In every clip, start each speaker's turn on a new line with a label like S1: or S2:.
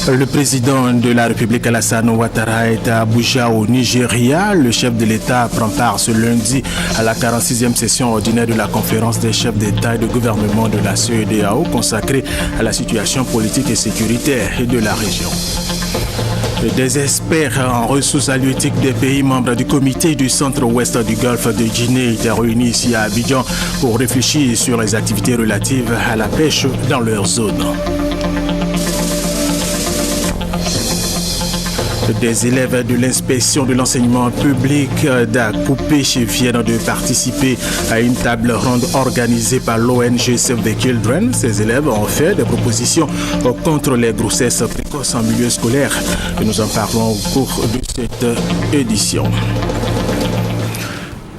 S1: Le président de la République Alassane Ouattara est à Abuja au Nigeria. Le chef de l'État prend part ce lundi à la 46e session ordinaire de la conférence des chefs d'État et de gouvernement de la CEDEAO consacrée à la situation politique et sécuritaire de la région. Des experts en ressources halieutiques des pays membres du comité du centre-ouest du golfe de Guinée étaient réunis ici à Abidjan pour réfléchir sur les activités relatives à la pêche dans leur zone. Des élèves de l'inspection de l'enseignement public d'Akoupé viennent de participer à une table ronde organisée par l'ONG Save the Children. Ces élèves ont fait des propositions contre les grossesses précoces en milieu scolaire. Et nous en parlons au cours de cette édition.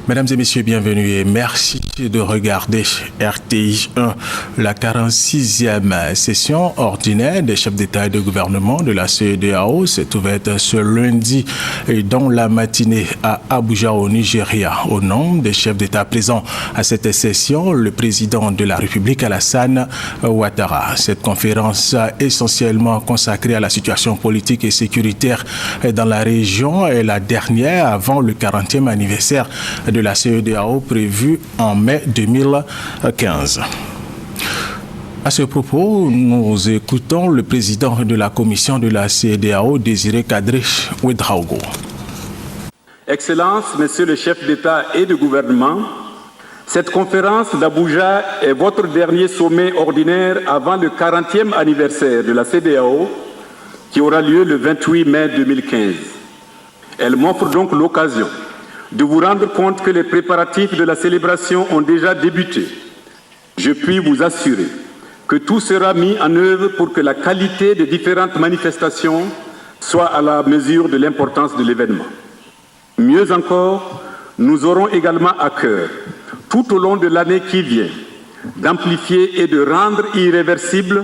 S1: Mesdames et messieurs, bienvenue et merci de regarder RTI 1, la 46e session ordinaire des chefs d'État et de gouvernement de la CEDEAO s'est ouverte ce lundi et dans la matinée à Abuja au Nigeria. Au nom des chefs d'État présents à cette session, le président de la République Alassane Ouattara. Cette conférence essentiellement consacrée à la situation politique et sécuritaire dans la région est la dernière avant le 40e anniversaire de la CEDEAO prévue en mai 2015. À ce propos, nous écoutons le président de la commission de la CEDEAO, Désiré Kadri Ouedraogo.
S2: Excellences, Messieurs les chefs d'État et de gouvernement, cette conférence d'Abuja est votre dernier sommet ordinaire avant le 40e anniversaire de la CEDEAO qui aura lieu le 28 mai 2015. Elle m'offre donc l'occasion de vous rendre compte que les préparatifs de la célébration ont déjà débuté. Je puis vous assurer que tout sera mis en œuvre pour que la qualité des différentes manifestations soit à la mesure de l'importance de l'événement. Mieux encore, nous aurons également à cœur, tout au long de l'année qui vient, d'amplifier et de rendre irréversibles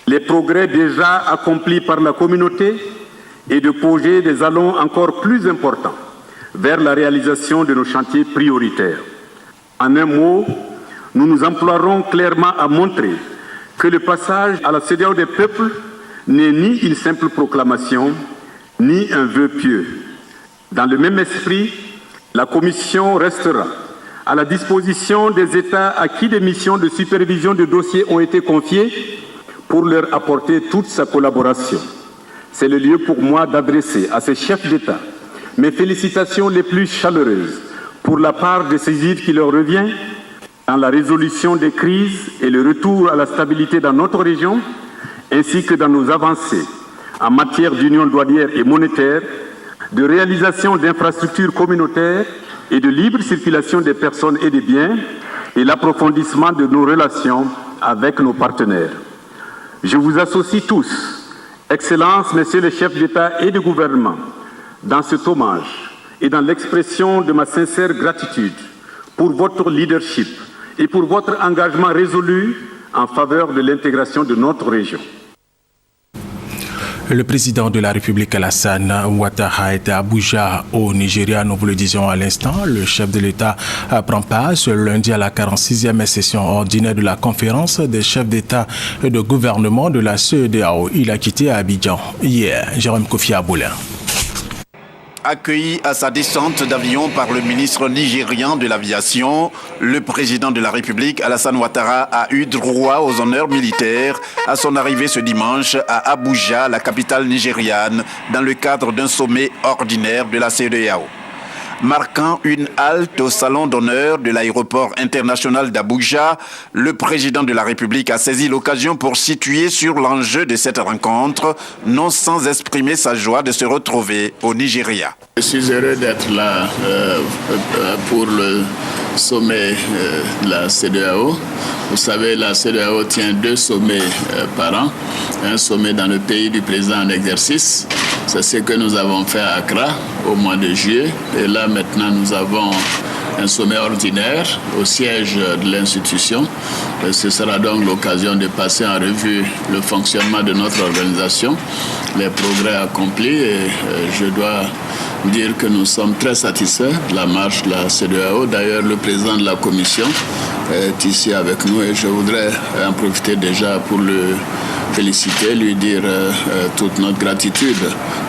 S2: les progrès déjà accomplis par la communauté et de poser des jalons encore plus importants vers la réalisation de nos chantiers prioritaires. En un mot, nous nous emploierons clairement à montrer que le passage à la CEDEAO des peuples n'est ni une simple proclamation, ni un vœu pieux. Dans le même esprit, la Commission restera à la disposition des États à qui des missions de supervision de dossiers ont été confiées pour leur apporter toute sa collaboration. C'est le lieu pour moi d'adresser à ces chefs d'État mes félicitations les plus chaleureuses pour la part décisive qui leur revient dans la résolution des crises et le retour à la stabilité dans notre région, ainsi que dans nos avancées en matière d'union douanière et monétaire, de réalisation d'infrastructures communautaires et de libre circulation des personnes et des biens, et l'approfondissement de nos relations avec nos partenaires. Je vous associe tous, Excellences, Messieurs les chefs d'État et de gouvernement, dans cet hommage et dans l'expression de ma sincère gratitude pour votre leadership et pour votre engagement résolu en faveur de l'intégration de notre région.
S1: Le président de la République Alassane Ouattara est à Abuja au Nigeria. Nous vous le disions à l'instant, le chef de l'État prend part ce lundi à la 46e session ordinaire de la conférence des chefs d'État et de gouvernement de la CEDEAO. Il a quitté Abidjan hier. Jérôme Kofi Aboulin.
S3: Accueilli à sa descente d'avion par le ministre nigérian de l'aviation, le président de la République, Alassane Ouattara, a eu droit aux honneurs militaires à son arrivée ce dimanche à Abuja, la capitale nigériane, dans le cadre d'un sommet ordinaire de la CEDEAO. Marquant une halte au salon d'honneur de l'aéroport international d'Abuja, le président de la République a saisi l'occasion pour situer sur l'enjeu de cette rencontre, non sans exprimer sa joie de se retrouver au Nigeria.
S4: Je suis heureux d'être là pour le sommet de la CEDEAO. Vous savez, la CEDEAO tient 2 sommets par an. Un sommet dans le pays du président en exercice. C'est ce que nous avons fait à Accra au mois de juillet. Et là, maintenant, nous avons un sommet ordinaire au siège de l'institution. Ce sera donc l'occasion de passer en revue le fonctionnement de notre organisation, les progrès accomplis. Et je dois dire que nous sommes très satisfaits de la marche de la CEDEAO. D'ailleurs, le président de la commission est ici avec nous et je voudrais en profiter déjà pour le féliciter, lui dire toute notre gratitude.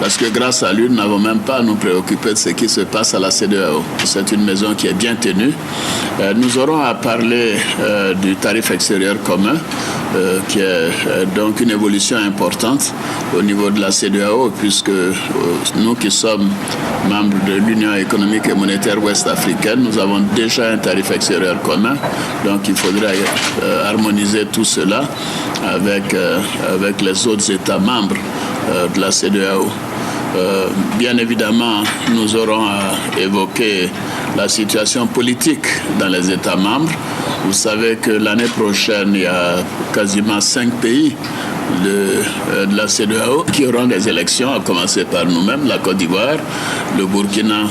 S4: Parce que grâce à lui, nous n'avons même pas à nous préoccuper de ce qui se passe à la CEDEAO. C'est une maison qui est bien tenue. Nous aurons à parler du tarif extérieur commun, qui est donc une évolution importante au niveau de la CEDEAO, puisque nous qui sommes membres de l'Union économique et monétaire ouest-africaine, nous avons déjà un tarif extérieur commun. Donc il faudrait harmoniser tout cela avec les autres États membres de la CEDEAO. Bien évidemment, nous aurons à évoquer la situation politique dans les États membres. Vous savez que l'année prochaine, il y a quasiment 5 pays de la CEDEAO qui auront des élections, à commencer par nous-mêmes, la Côte d'Ivoire, le Burkina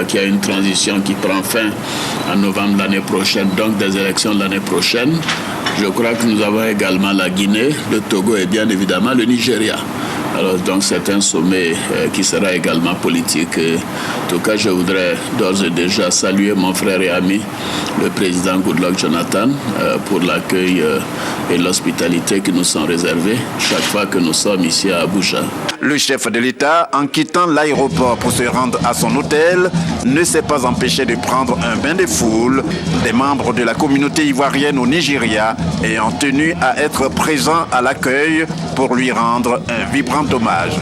S4: qui a une transition qui prend fin en novembre l'année prochaine, donc des élections l'année prochaine. Je crois que nous avons également la Guinée, le Togo et bien évidemment le Nigeria. Alors, donc c'est un sommet qui sera également politique. En tout cas, je voudrais d'ores et déjà saluer mon frère et ami, le président Goodluck Jonathan, pour l'accueil et l'hospitalité qui nous sont réservés chaque fois que nous sommes ici à Abuja.
S3: Le chef de l'État, en quittant l'aéroport pour se rendre à son hôtel, ne s'est pas empêché de prendre un bain de foule. Des membres de la communauté ivoirienne au Nigeria ayant tenu à être présents à l'accueil pour lui rendre un vibrant hommage.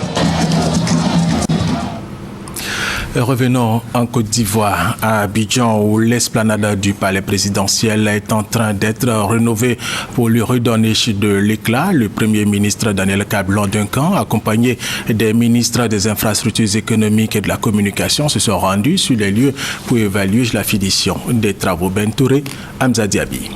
S1: Revenons en Côte d'Ivoire, à Abidjan, où l'esplanade du palais présidentiel est en train d'être rénovée pour lui redonner de l'éclat. Le Premier ministre Daniel Kablan-Duncan, accompagné des ministres des infrastructures économiques et de la communication, se sont rendus sur les lieux pour évaluer la finition des travaux. Ben Touré, Hamza Diaby.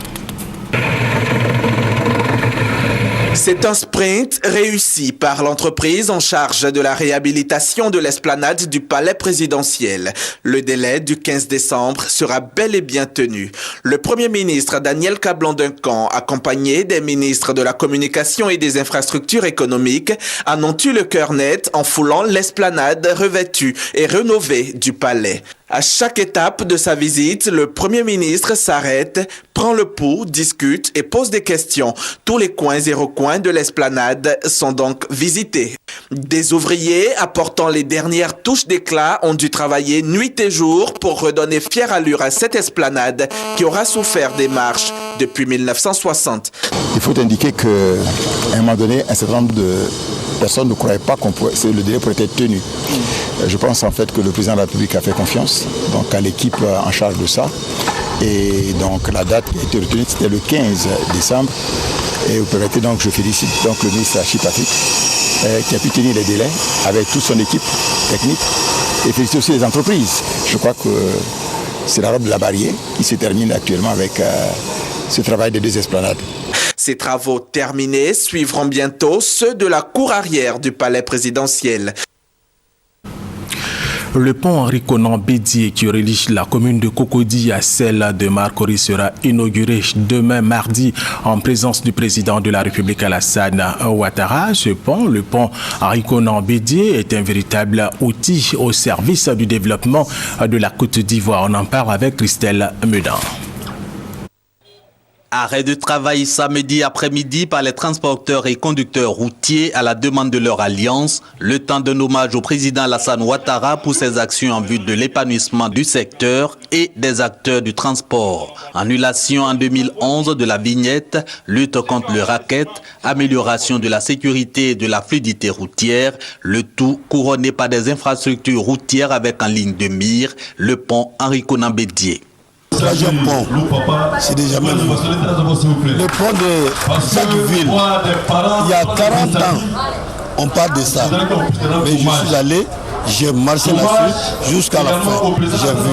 S5: C'est un sprint réussi par l'entreprise en charge de la réhabilitation de l'esplanade du palais présidentiel. Le délai du 15 décembre sera bel et bien tenu. Le Premier ministre Daniel Kablan-Duncan, accompagné des ministres de la communication et des infrastructures économiques, en ont eu le cœur net en foulant l'esplanade revêtue et rénovée du palais. À chaque étape de sa visite, le Premier ministre s'arrête, prend le pouls, discute et pose des questions. Tous les coins et recoins de l'esplanade sont donc visités. Des ouvriers apportant les dernières touches d'éclat ont dû travailler nuit et jour pour redonner fière allure à cette esplanade qui aura souffert des marches depuis 1960.
S6: Il faut indiquer qu'à un moment donné, un certain nombre de personnes ne croyaient pas que le délai pourrait être tenu. Je pense en fait que le président de la République a fait confiance donc à l'équipe en charge de ça. Et donc la date qui a été retenue, c'était le 15 décembre. Et vous permettez donc, je félicite donc le ministre Achille Patrick qui a pu tenir les délais avec toute son équipe technique. Et féliciter aussi les entreprises. Je crois que c'est la robe de la barrière qui se termine actuellement avec ce travail des deux esplanades.
S5: Ces travaux terminés suivront bientôt ceux de la cour arrière du palais présidentiel.
S1: Le pont Henri Konan Bédié qui relie la commune de Cocody à celle de Marcory sera inauguré demain mardi en présence du président de la République Alassane Ouattara. Ce pont, le pont Henri Konan Bédié, est un véritable outil au service du développement de la Côte d'Ivoire. On en parle avec Christelle Meudin.
S7: Arrêt de travail samedi après-midi par les transporteurs et conducteurs routiers à la demande de leur alliance, le temps d'un hommage au président Alassane Ouattara pour ses actions en vue de l'épanouissement du secteur et des acteurs du transport. Annulation en 2011 de la vignette, lutte contre le racket, amélioration de la sécurité et de la fluidité routière, le tout couronné par des infrastructures routières avec en ligne de mire le pont Henri Konan Bédié.
S8: Troisième pont, c'est déjà même le pont de cette ville. Il y a 40 ans, on parle de ça. Mais je suis allé, j'ai marché là-dessus jusqu'à la fin. J'ai vu.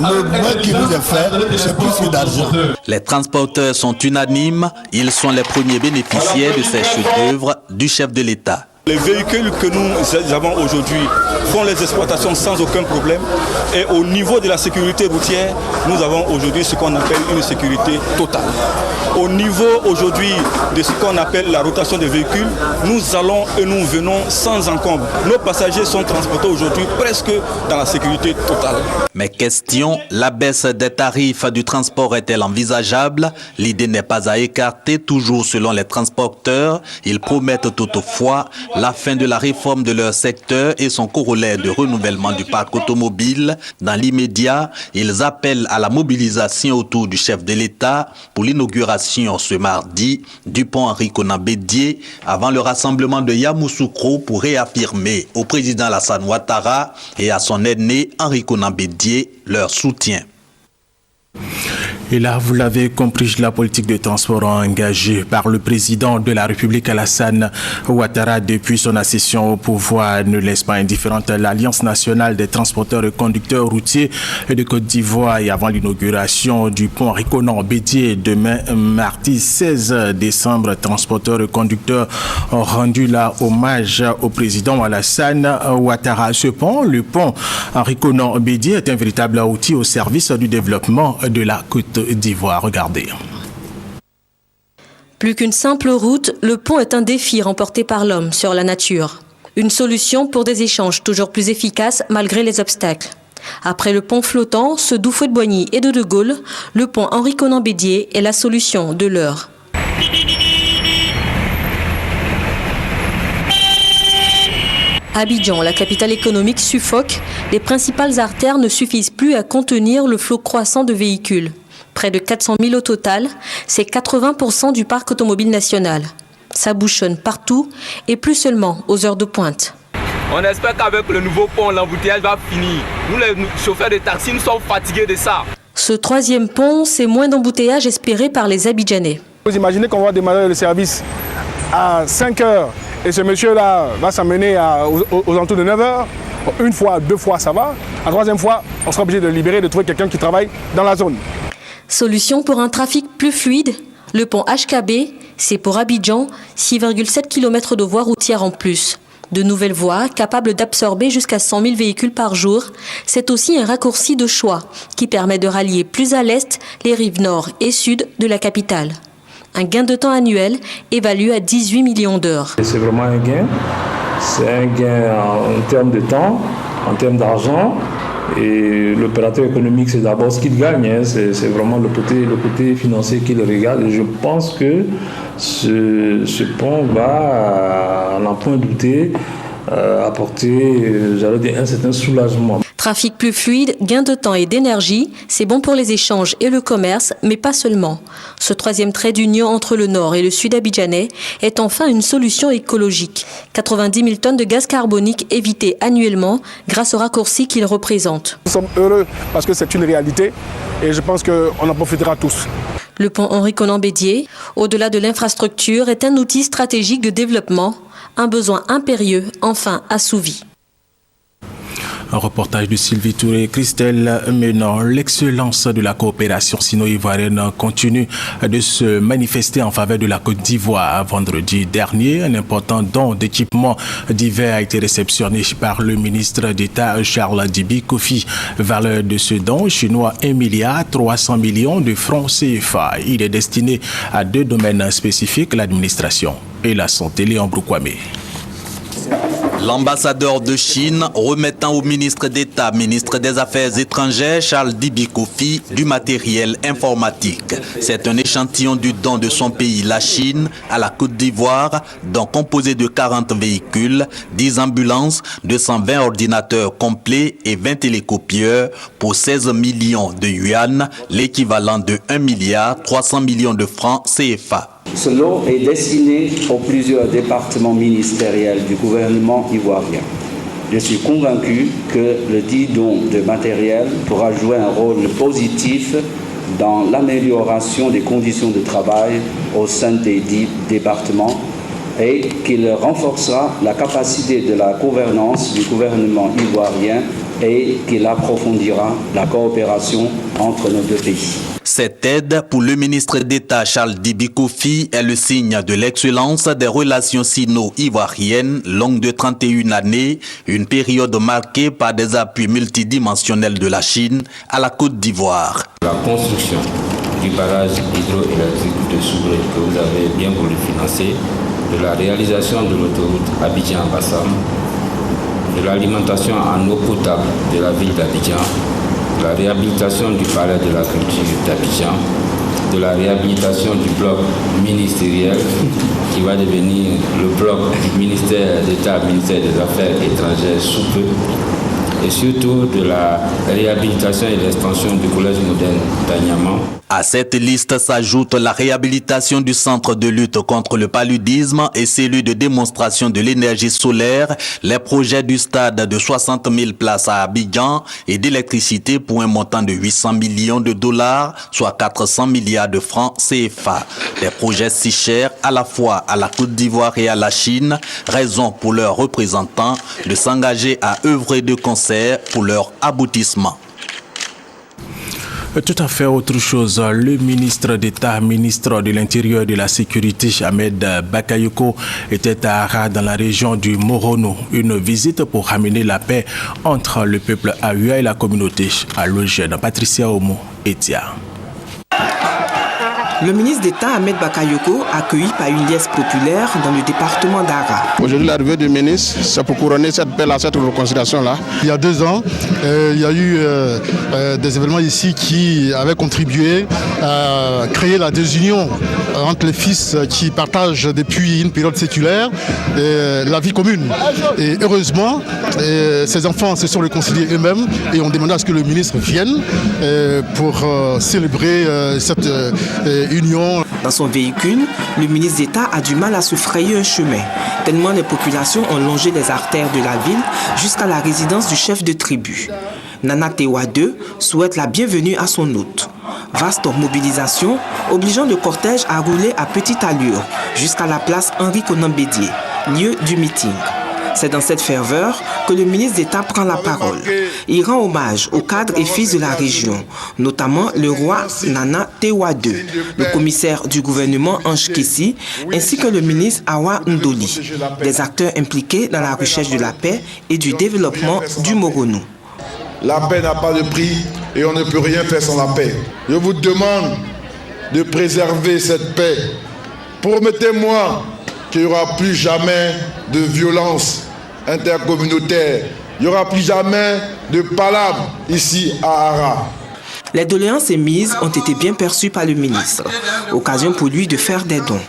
S8: Le moins qui nous est fait, c'est plus que d'argent.
S7: Les transporteurs sont unanimes. Ils sont les premiers bénéficiaires de ces chefs-d'œuvre du chef de l'État.
S9: Les véhicules que nous avons aujourd'hui font les exploitations sans aucun problème. Et au niveau de la sécurité routière, nous avons aujourd'hui ce qu'on appelle une sécurité totale. Au niveau aujourd'hui de ce qu'on appelle la rotation des véhicules, nous allons et nous venons sans encombre. Nos passagers sont transportés aujourd'hui presque dans la sécurité totale.
S7: Mais question, la baisse des tarifs du transport est-elle envisageable? L'idée n'est pas à écarter, toujours selon les transporteurs. Ils promettent toutefois la fin de la réforme de leur secteur et son corollaire de renouvellement du parc automobile. Dans l'immédiat, ils appellent à la mobilisation autour du chef de l'État pour l'inauguration ce mardi du pont Henri Konan Bédié avant le rassemblement de Yamoussoukro pour réaffirmer au président Alassane Ouattara et à son aîné Henri Konan Bédié leur soutien.
S1: Et là, vous l'avez compris, la politique de transport engagée par le président de la République Alassane Ouattara depuis son accession au pouvoir ne laisse pas indifférente l'Alliance nationale des transporteurs et conducteurs routiers de Côte d'Ivoire. Et avant l'inauguration du pont Henri Konan Bédié demain mardi 16 décembre, transporteurs et conducteurs ont rendu là hommage au président Alassane Ouattara. Ce pont, le pont Henri Konan Bédié, est un véritable outil au service du développement de la Côte d'Ivoire. Regardez.
S10: Plus qu'une simple route, le pont est un défi remporté par l'homme sur la nature. Une solution pour des échanges toujours plus efficaces malgré les obstacles. Après le pont flottant, ceux d'Houphouët-Boigny et de Gaulle, le pont Henri Konan Bédié est la solution de l'heure. Abidjan, la capitale économique, suffoque. Les principales artères ne suffisent plus à contenir le flot croissant de véhicules. Près de 400 000 au total, c'est 80% du parc automobile national. Ça bouchonne partout et plus seulement aux heures de pointe.
S11: On espère qu'avec le nouveau pont, l'embouteillage va finir. Nous, les chauffeurs de taxi, nous sommes fatigués de ça.
S10: Ce troisième pont, c'est moins d'embouteillage espéré par les Abidjanais.
S12: Vous imaginez qu'on va démarrer le service à 5 heures et ce monsieur-là va s'amener aux alentours de 9 heures. Une fois, deux fois, ça va. La troisième fois, on sera obligé de libérer, de trouver quelqu'un qui travaille dans la zone.
S10: Solution pour un trafic plus fluide, le pont HKB, c'est pour Abidjan 6,7 km de voies routières en plus. De nouvelles voies capables d'absorber jusqu'à 100 000 véhicules par jour. C'est aussi un raccourci de choix qui permet de rallier plus à l'est les rives nord et sud de la capitale. Un gain de temps annuel évalué à 18 millions d'heures.
S13: C'est vraiment un gain. C'est un gain en termes de temps, en termes d'argent. Et l'opérateur économique, c'est d'abord ce qu'il gagne. C'est vraiment le côté financier qu'il regarde. Et je pense que ce pont va, à n'en point douter, apporter, j'allais dire, un certain soulagement.
S10: Trafic plus fluide, gain de temps et d'énergie, c'est bon pour les échanges et le commerce, mais pas seulement. Ce troisième trait d'union entre le nord et le sud abidjanais est enfin une solution écologique. 90 000 tonnes de gaz carbonique évitées annuellement grâce au raccourci qu'il représente.
S12: Nous sommes heureux parce que c'est une réalité et je pense qu'on en profitera tous.
S10: Le pont Henri Konan Bédié, au-delà de l'infrastructure, est un outil stratégique de développement, un besoin impérieux enfin assouvi.
S1: Un reportage de Sylvie Touré et Christelle Menon. L'excellence de la coopération sino-ivoirienne continue de se manifester en faveur de la Côte d'Ivoire. Vendredi dernier, un important don d'équipements divers a été réceptionné par le ministre d'État Charles Dibi Kofi. Valeur de ce don chinois 1,3 milliard de francs CFA. Il est destiné à deux domaines spécifiques, l'administration et la santé. Léon Broukwame.
S7: L'ambassadeur de Chine remettant au ministre d'État, ministre des Affaires étrangères, Charles Dibi Kofi, du matériel informatique. C'est un échantillon du don de son pays, la Chine, à la Côte d'Ivoire, dont composé de 40 véhicules, 10 ambulances, 220 ordinateurs complets et 20 télécopieurs pour 16 millions de yuan, l'équivalent de 1,3 milliard de francs CFA.
S14: Ce lot est destiné aux plusieurs départements ministériels du gouvernement ivoirien. Je suis convaincu que le dit don de matériel pourra jouer un rôle positif dans l'amélioration des conditions de travail au sein des dix départements et qu'il renforcera la capacité de la gouvernance du gouvernement ivoirien et qu'il approfondira la coopération entre nos deux pays.
S7: Cette aide pour le ministre d'État Charles Dibi Kofi est le signe de l'excellence des relations sino-ivoiriennes longues de 31 années, une période marquée par des appuis multidimensionnels de la Chine à la Côte d'Ivoire.
S15: La construction du barrage hydroélectrique de Soubré que vous avez bien voulu financer, de la réalisation de l'autoroute Abidjan-Bassam, de l'alimentation en eau potable de la ville d'Abidjan, de la réhabilitation du palais de la culture d'Abidjan, de la réhabilitation du bloc ministériel qui va devenir le bloc du ministère d'État, ministère des Affaires étrangères sous peu, et surtout de la réhabilitation et l'extension du collège moderne d'Agnaman.
S7: À cette liste s'ajoute la réhabilitation du centre de lutte contre le paludisme et celui de démonstration de l'énergie solaire, les projets du stade de 60 000 places à Abidjan et d'électricité pour un montant de 800 millions de dollars, soit 400 milliards de francs CFA. Des projets si chers à la fois à la Côte d'Ivoire et à la Chine, raison pour leurs représentants de s'engager à œuvrer de concert pour leur aboutissement.
S1: Tout à fait autre chose. Le ministre d'État, ministre de l'Intérieur et de la Sécurité, Ahmed Bakayoko, était à Ara dans la région du Morono. Une visite pour ramener la paix entre le peuple Ahuia et la communauté allogène. Patricia Omo, Etia.
S16: Le ministre d'État Ahmed Bakayoko, accueilli par une liesse populaire dans le département d'Ara.
S17: Aujourd'hui, l'arrivée du ministre, c'est pour couronner cette paix-là, cette réconciliation-là. Il y a 2 ans, il y a eu des événements ici qui avaient contribué à créer la désunion entre les fils qui partagent depuis une période séculaire la vie commune. Et heureusement, ces enfants se sont réconciliés eux-mêmes et ont demandé à ce que le ministre vienne pour célébrer cette union.
S16: Dans son véhicule, le ministre d'État a du mal à se frayer un chemin, tellement les populations ont longé les artères de la ville jusqu'à la résidence du chef de tribu. Nana Tewa II souhaite la bienvenue à son hôte. Vaste mobilisation, obligeant le cortège à rouler à petite allure jusqu'à la place Henri Konan Bédié, lieu du meeting. C'est dans cette ferveur que le ministre d'État prend la parole. Il rend hommage aux cadres et fils de la région, notamment le roi Nana Tewa II, le commissaire du gouvernement Ange Kessi, ainsi que le ministre Awa Ndoli, des acteurs impliqués dans la recherche de la paix et du développement du Morono.
S18: La paix n'a pas de prix et on ne peut rien faire sans la paix. Je vous demande de préserver cette paix. Promettez-moi qu'il n'y aura plus jamais de violence intercommunautaire. Il n'y aura plus jamais de palabres ici à Ara.
S16: Les doléances émises ont été bien perçues par le ministre. Occasion pour lui de faire des dons.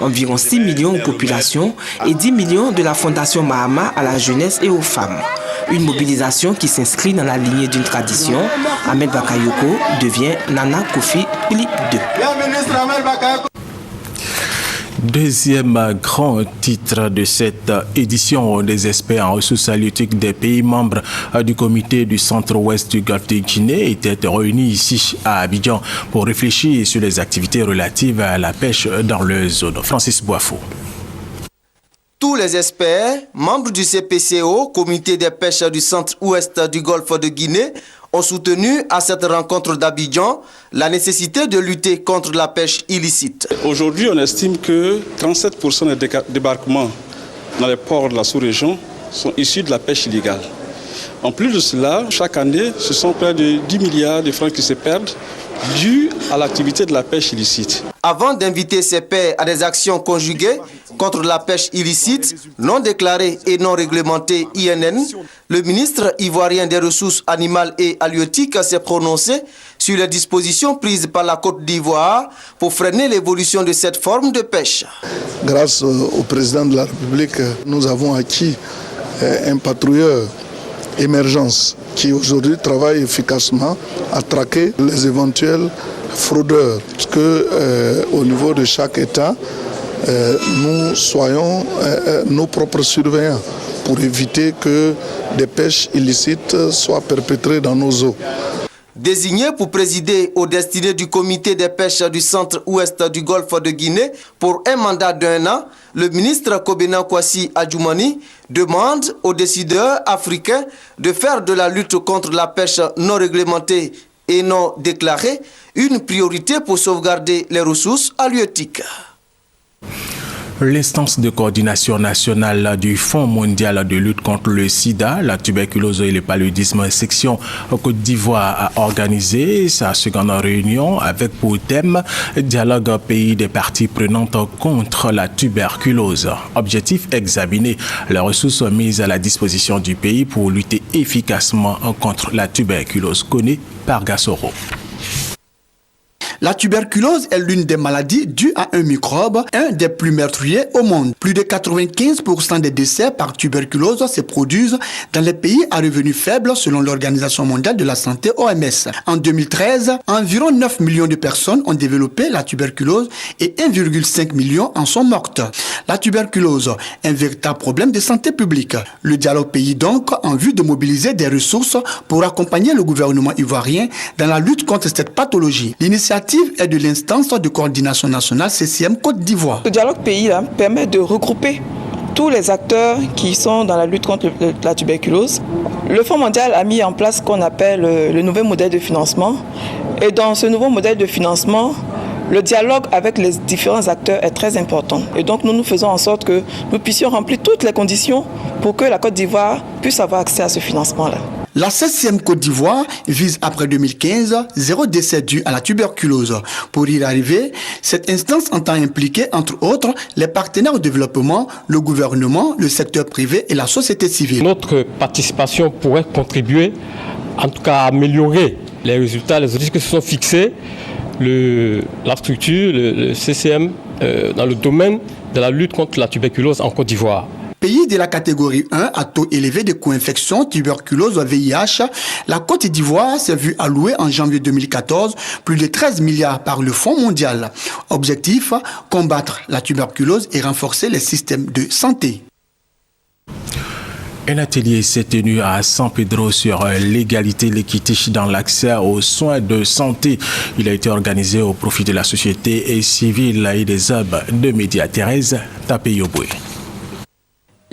S16: Environ 6 millions aux populations et 10 millions de la Fondation Mahama à la jeunesse et aux femmes. Une mobilisation qui s'inscrit dans la lignée d'une tradition. Ahmed Bakayoko devient Nana Kofi Philippe II.
S1: Deuxième grand titre de cette édition des experts en ressources halieutiques des pays membres du comité du centre-ouest du Golfe de Guinée étaient réunis ici à Abidjan pour réfléchir sur les activités relatives à la pêche dans leur zone. Francis Boifo.
S19: Tous les experts, membres du CPCO, comité des pêches du centre-ouest du Golfe de Guinée, ont soutenu à cette rencontre d'Abidjan la nécessité de lutter contre la pêche illicite.
S9: Aujourd'hui, on estime que 37% des débarquements dans les ports de la sous-région sont issus de la pêche illégale. En plus de cela, chaque année, ce sont près de 10 milliards de francs qui se perdent dû à l'activité de la pêche illicite.
S19: Avant d'inviter ses pairs à des actions conjuguées contre la pêche illicite, non déclarée et non réglementée INN, le ministre ivoirien des Ressources animales et halieutiques s'est prononcé sur les dispositions prises par la Côte d'Ivoire pour freiner l'évolution de cette forme de pêche.
S8: Grâce au président de la République, nous avons acquis un patrouilleur émergence qui aujourd'hui travaille efficacement à traquer les éventuels fraudeurs. Parce que au niveau de chaque État, nous soyons nos propres surveillants pour éviter que des pêches illicites soient perpétrées dans nos eaux.
S19: Désigné pour présider aux destinées du comité des pêches du centre-ouest du Golfe de Guinée pour un mandat d'1 an, le ministre Kobena Kwasi Adjoumani demande aux décideurs africains de faire de la lutte contre la pêche non réglementée et non déclarée une priorité pour sauvegarder les ressources halieutiques.
S1: L'instance de coordination nationale du Fonds mondial de lutte contre le sida, la tuberculose et le paludisme section Côte d'Ivoire a organisé sa seconde réunion avec pour thème dialogue pays des parties prenantes contre la tuberculose. Objectif, examiner les ressources mises à la disposition du pays pour lutter efficacement contre la tuberculose. Connu par Gassoro.
S20: La tuberculose est l'une des maladies dues à un microbe, un des plus meurtriers au monde. Plus de 95% des décès par tuberculose se produisent dans les pays à revenus faibles selon l'Organisation mondiale de la santé OMS. En 2013, environ 9 millions de personnes ont développé la tuberculose et 1,5 million en sont mortes. La tuberculose, un véritable problème de santé publique. Le dialogue pays donc en vue de mobiliser des ressources pour accompagner le gouvernement ivoirien dans la lutte contre cette pathologie. L'initiative est de l'instance de coordination nationale CCM Côte d'Ivoire.
S21: Le dialogue pays permet de regrouper tous les acteurs qui sont dans la lutte contre la tuberculose. Le Fonds mondial a mis en place ce qu'on appelle le nouveau modèle de financement. Et dans ce nouveau modèle de financement, le dialogue avec les différents acteurs est très important. Et donc nous faisons en sorte que nous puissions remplir toutes les conditions pour que la Côte d'Ivoire puisse avoir accès à ce financement-là.
S20: La 16e Côte d'Ivoire vise après 2015 0 décès dû à la tuberculose. Pour y arriver, cette instance entend impliquer entre autres les partenaires au développement, le gouvernement, le secteur privé et la société civile.
S22: Notre participation pourrait contribuer en tout cas à améliorer les résultats, les objectifs qui se sont fixés, la structure, le CCM dans le domaine de la lutte contre la tuberculose en Côte d'Ivoire.
S20: Pays de la catégorie 1 à taux élevé de co-infection, tuberculose ou VIH, la Côte d'Ivoire s'est vue allouer en janvier 2014 plus de 13 milliards par le Fonds mondial. Objectif, combattre la tuberculose et renforcer les systèmes de santé.
S1: Un atelier s'est tenu à San Pedro sur l'égalité et l'équité dans l'accès aux soins de santé. Il a été organisé au profit de la société civile et des hubs de médias. Thérèse Tapeyoboué.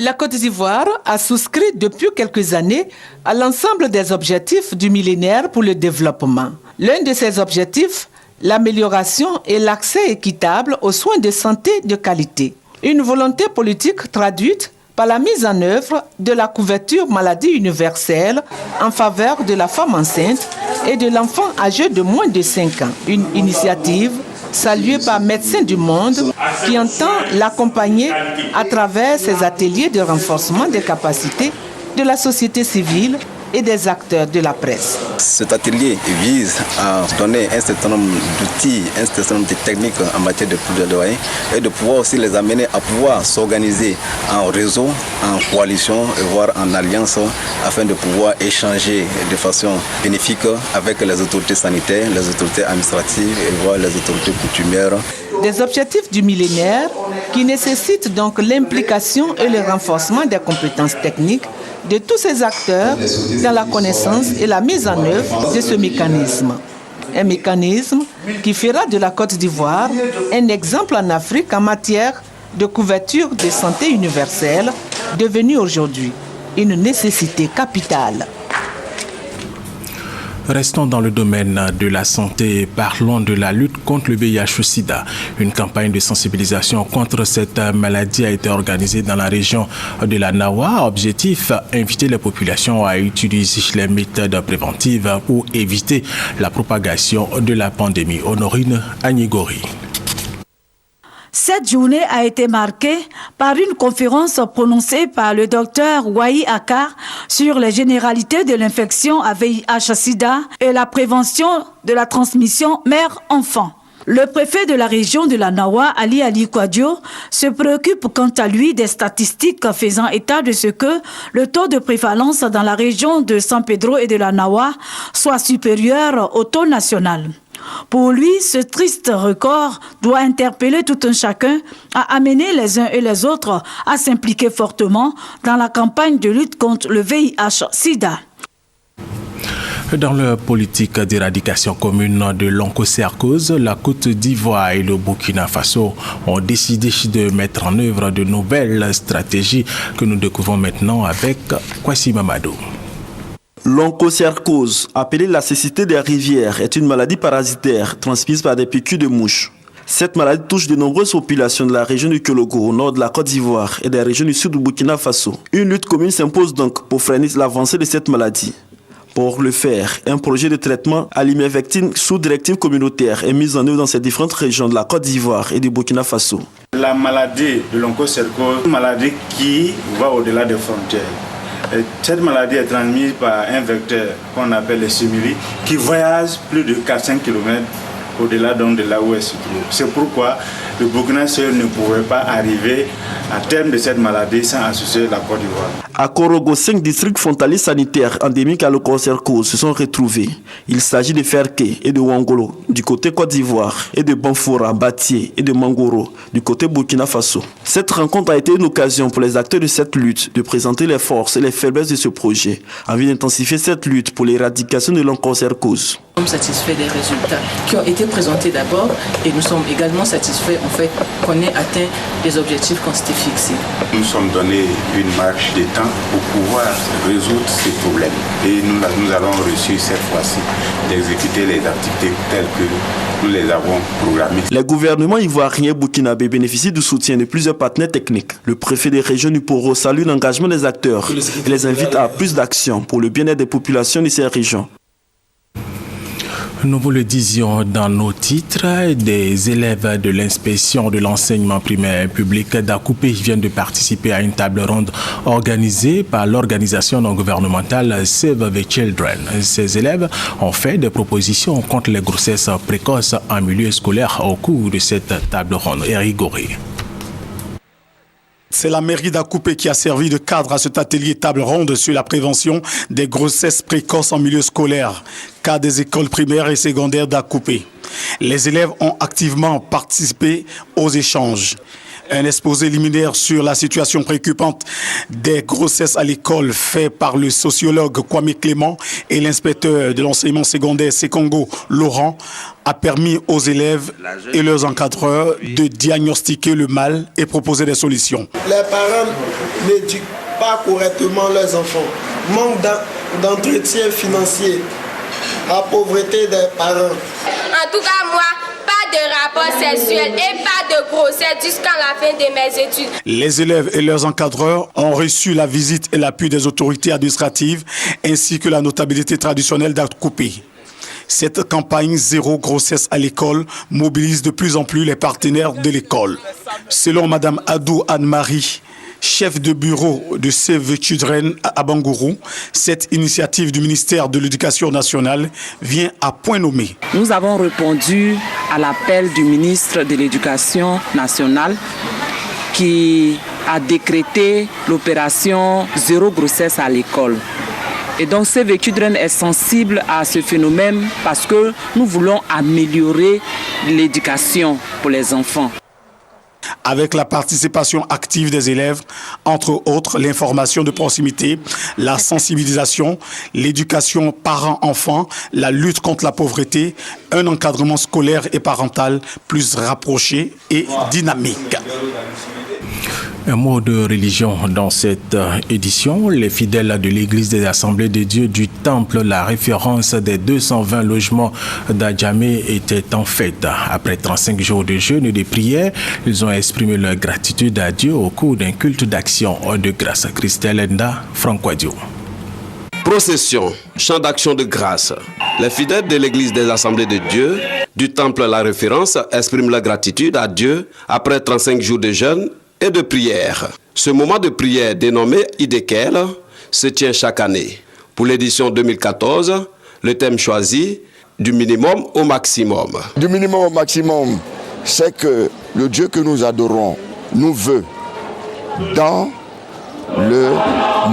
S23: La Côte d'Ivoire a souscrit depuis quelques années à l'ensemble des objectifs du millénaire pour le développement. L'un de ces objectifs, l'amélioration et l'accès équitable aux soins de santé de qualité. Une volonté politique traduite par la mise en œuvre de la couverture maladie universelle en faveur de la femme enceinte et de l'enfant âgé de moins de 5 ans. Une initiative salué par Médecins du Monde qui entend l'accompagner à travers ces ateliers de renforcement des capacités de la société civile et des acteurs de la presse.
S24: Cet atelier vise à donner un certain nombre d'outils, un certain nombre de techniques en matière de plaidoyer et de pouvoir aussi les amener à pouvoir s'organiser en réseau, en coalition et voire en alliance afin de pouvoir échanger de façon bénéfique avec les autorités sanitaires, les autorités administratives et voire les autorités coutumières.
S23: Des objectifs du millénaire qui nécessitent donc l'implication et le renforcement des compétences techniques de tous ces acteurs dans la connaissance et la mise en œuvre de ce mécanisme. Un mécanisme qui fera de la Côte d'Ivoire un exemple en Afrique en matière de couverture de santé universelle, devenue aujourd'hui une nécessité capitale.
S1: Restons dans le domaine de la santé et parlons de la lutte contre le VIH-Sida. Une campagne de sensibilisation contre cette maladie a été organisée dans la région de la Nawa. Objectif, inviter les populations à utiliser les méthodes préventives pour éviter la propagation de la pandémie. Honorine Agnigori.
S25: Cette journée a été marquée par une conférence prononcée par le docteur Wahi Akar sur les généralités de l'infection à VIH-Sida et la prévention de la transmission mère-enfant. Le préfet de la région de la Nawa, Ali Kouadio, se préoccupe quant à lui des statistiques faisant état de ce que le taux de prévalence dans la région de San Pedro et de la Nawa soit supérieur au taux national. Pour lui, ce triste record doit interpeller tout un chacun à amener les uns et les autres à s'impliquer fortement dans la campagne de lutte contre le VIH-Sida.
S1: Dans la politique d'éradication commune de l'onchocercose, la Côte d'Ivoire et le Burkina Faso ont décidé de mettre en œuvre de nouvelles stratégies que nous découvrons maintenant avec Kwasi Mamadou.
S2: L'onchocercose, appelée la cécité des rivières, est une maladie parasitaire transmise par des piqûres de mouches. Cette maladie touche de nombreuses populations de la région du Kyologo, au nord de la Côte d'Ivoire et des régions du sud du Burkina Faso. Une lutte commune s'impose donc pour freiner l'avancée de cette maladie. Pour le faire, un projet de traitement à l'ivermectine sous directive communautaire est mis en œuvre dans ces différentes régions de la Côte d'Ivoire et du Burkina Faso.
S3: La maladie de l'onchocercose est une maladie qui va au-delà des frontières. Et cette maladie est transmise par un vecteur qu'on appelle le simili qui voyage plus de 400 km au-delà de là où elle se trouve. C'est pourquoi le Burkina seul ne pouvait pas arriver à terme de cette maladie sans associer la Côte d'Ivoire.
S2: À Korogo, 5 districts frontaliers sanitaires endémiques à l'onchocercose se sont retrouvés. Il s'agit de Ferké et de Wangolo du côté Côte d'Ivoire et de Banfoura, Batié et de Mangoro du côté Burkina Faso. Cette rencontre a été une occasion pour les acteurs de cette lutte de présenter les forces et les faiblesses de ce projet en vue d'intensifier cette lutte pour l'éradication de l'onchocercose.
S4: Nous sommes satisfaits des résultats qui ont été présentés d'abord et nous sommes également satisfaits en fait qu'on ait atteint les objectifs qu'on s'était fixés.
S3: Nous sommes donné une marge de temps pour pouvoir résoudre ces problèmes et nous allons réussir cette fois-ci d'exécuter les activités telles que nous les avons programmées.
S2: Les gouvernements ivoiriens et burkinabés bénéficient du soutien de plusieurs partenaires techniques. Le préfet des régions du Poro salue l'engagement des acteurs et les invite à plus d'actions pour le bien-être des populations de ces régions.
S1: Nous vous le disions dans nos titres, des élèves de l'inspection de l'enseignement primaire public d'Akoupé viennent de participer à une table ronde organisée par l'organisation non gouvernementale Save the Children. Ces élèves ont fait des propositions contre les grossesses précoces en milieu scolaire au cours de cette table ronde. Eric Goré.
S5: C'est la mairie d'Akoupé qui a servi de cadre à cet atelier table ronde sur la prévention des grossesses précoces en milieu scolaire, cas des écoles primaires et secondaires d'Akoupé. Les élèves ont activement participé aux échanges. Un exposé liminaire sur la situation préoccupante des grossesses à l'école fait par le sociologue Kwame Clément et l'inspecteur de l'enseignement secondaire Sekongo Laurent a permis aux élèves et leurs encadreurs de diagnostiquer le mal et proposer des solutions.
S6: Les parents n'éduquent pas correctement leurs enfants. Manque d'entretien financier, la pauvreté des parents.
S26: En tout cas, moi, pas de rapport sexuel et pas de grossesse jusqu'à la fin de mes études.
S5: Les élèves et leurs encadreurs ont reçu la visite et l'appui des autorités administratives ainsi que la notabilité traditionnelle d'Akoupé. Cette campagne Zéro grossesse à l'école mobilise de plus en plus les partenaires de l'école. Selon Madame Adou Anne-Marie, chef de bureau de Save the Children à Bangourou, cette initiative du ministère de l'Éducation nationale vient à point nommé.
S27: Nous avons répondu à l'appel du ministre de l'Éducation nationale qui a décrété l'opération Zéro grossesse à l'école. Et donc Save the Children est sensible à ce phénomène parce que nous voulons améliorer l'éducation pour les enfants.
S5: Avec la participation active des élèves, entre autres l'information de proximité, la sensibilisation, l'éducation parents-enfants, la lutte contre la pauvreté, un encadrement scolaire et parental plus rapproché et dynamique.
S1: Un mot de religion dans cette édition. Les fidèles de l'Église des Assemblées de Dieu du Temple, la référence des 220 logements d'Adjamé était en fête. Après 35 jours de jeûne et de prière, ils ont exprimé leur gratitude à Dieu au cours d'un culte d'action de grâce. Christelle Enda, Franck Dio.
S28: Procession, chant d'action de grâce. Les fidèles de l'Église des Assemblées de Dieu du Temple, la référence, expriment leur gratitude à Dieu après 35 jours de jeûne et de prière. Ce moment de prière dénommé Idekel se tient chaque année. Pour l'édition 2014, le thème choisi, du minimum au maximum.
S29: Du minimum au maximum, c'est que le Dieu que nous adorons nous veut dans le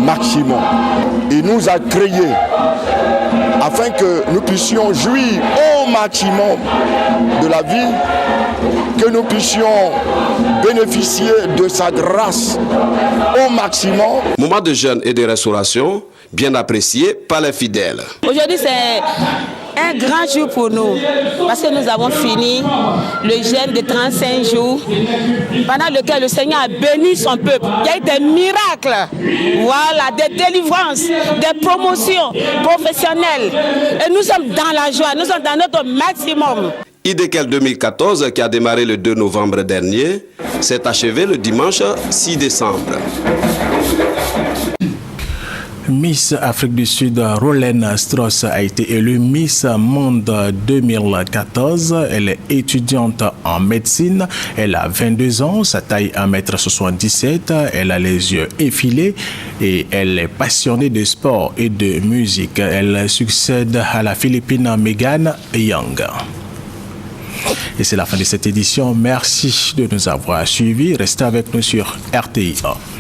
S29: maximum. Il nous a créés afin que nous puissions jouir au maximum de la vie, que nous puissions bénéficier de sa grâce au maximum.
S28: Moment de jeûne et de restauration bien apprécié par les fidèles.
S7: Aujourd'hui, c'est un grand jour pour nous parce que nous avons fini le jeûne de 35 jours pendant lequel le Seigneur a béni son peuple. Il y a eu des miracles, voilà, des délivrances, des promotions professionnelles. Et nous sommes dans la joie, nous sommes dans notre maximum.
S28: Idékel 2014, qui a démarré le 2 novembre dernier, s'est achevé le dimanche 6 décembre.
S1: Miss Afrique du Sud, Rolène Strauss a été élue Miss Monde 2014. Elle est étudiante en médecine. Elle a 22 ans, sa taille 1m77. Elle a les yeux effilés et elle est passionnée de sport et de musique. Elle succède à la Philippine Megan Young. Et c'est la fin de cette édition. Merci de nous avoir suivis. Restez avec nous sur RTI1.